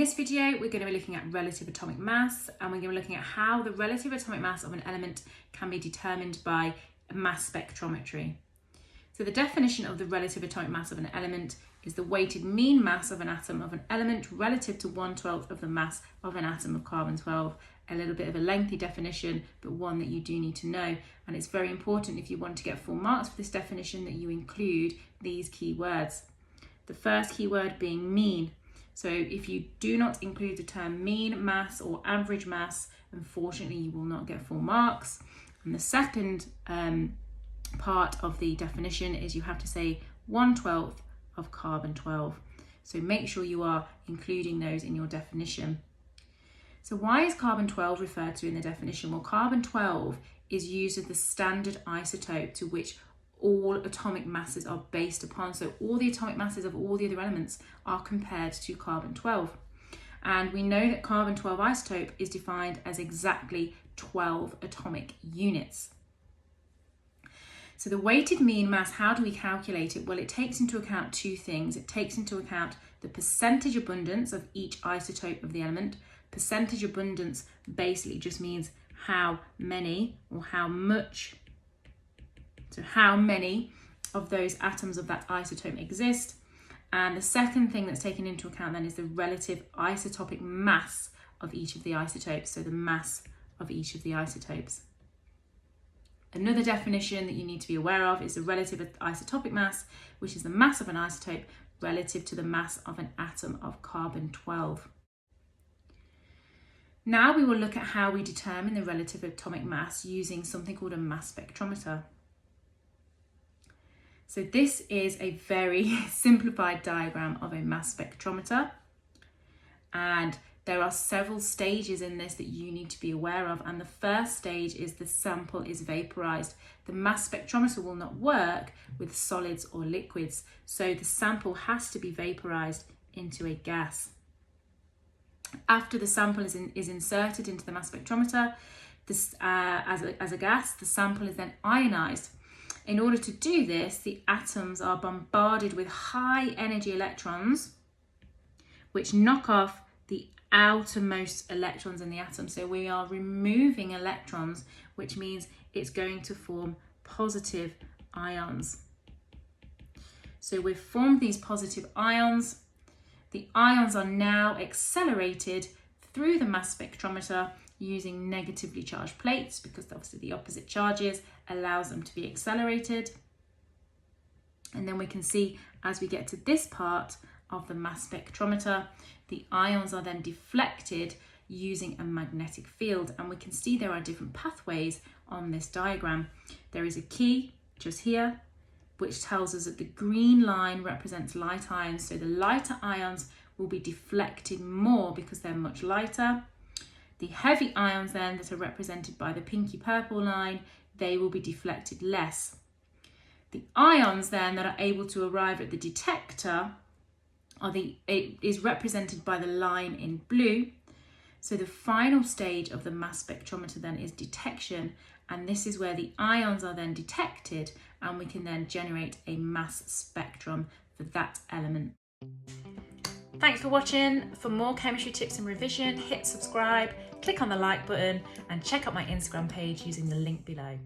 this video, we're going to be looking at relative atomic mass, and we're going to be looking at how the relative atomic mass of an element can be determined by mass spectrometry. So the definition of the relative atomic mass of an element is the weighted mean mass of an atom of an element relative to 1/12 of the mass of an atom of carbon-12. A little bit of a lengthy definition, but one that you do need to know. And it's very important if you want to get full marks for this definition that you include these key words. The first key word being mean. So if you do not include the term mean mass or average mass, unfortunately you will not get full marks. And the second part of the definition is you have to say 1/12 of carbon-12. So make sure you are including those in your definition. So why is carbon-12 referred to in the definition? Well, carbon-12 is used as the standard isotope to which all atomic masses are based upon. So all the atomic masses of all the other elements are compared to carbon-12. And we know that carbon-12 isotope is defined as exactly 12 atomic units. So the weighted mean mass, how do we calculate it? Well, it takes into account two things. It takes into account the percentage abundance of each isotope of the element. Percentage abundance basically just means how many or how much. So how many of those atoms of that isotope exist. And the second thing that's taken into account then is the relative isotopic mass of each of the isotopes. So the mass of each of the isotopes. Another definition that you need to be aware of is the relative isotopic mass, which is the mass of an isotope relative to the mass of an atom of carbon-12. Now we will look at how we determine the relative atomic mass using something called a mass spectrometer. So this is a very simplified diagram of a mass spectrometer, and there are several stages in this that you need to be aware of. And the first stage is the sample is vaporized. The mass spectrometer will not work with solids or liquids, so the sample has to be vaporized into a gas. After the sample is inserted into the mass spectrometer as a gas, the sample is then ionized. In order to do this, the atoms are bombarded with high energy electrons, which knock off the outermost electrons in the atom. So we are removing electrons, which means it's going to form positive ions. So we've formed these positive ions. The ions are now accelerated through the mass spectrometer using negatively charged plates, because obviously the opposite charges allows them to be accelerated. And then we can see as we get to this part of the mass spectrometer, the ions are then deflected using a magnetic field. And we can see there are different pathways on this diagram. There is a key just here, which tells us that the green line represents light ions. So the lighter ions will be deflected more because they're much lighter. The heavy ions then that are represented by the pinky purple line, they will be deflected less. The ions then that are able to arrive at the detector is represented by the line in blue. So the final stage of the mass spectrometer then is detection, and this is where the ions are then detected, and we can then generate a mass spectrum for that element. Thanks for watching. For more chemistry tips and revision, hit subscribe, click on the like button, and check out my Instagram page using the link below.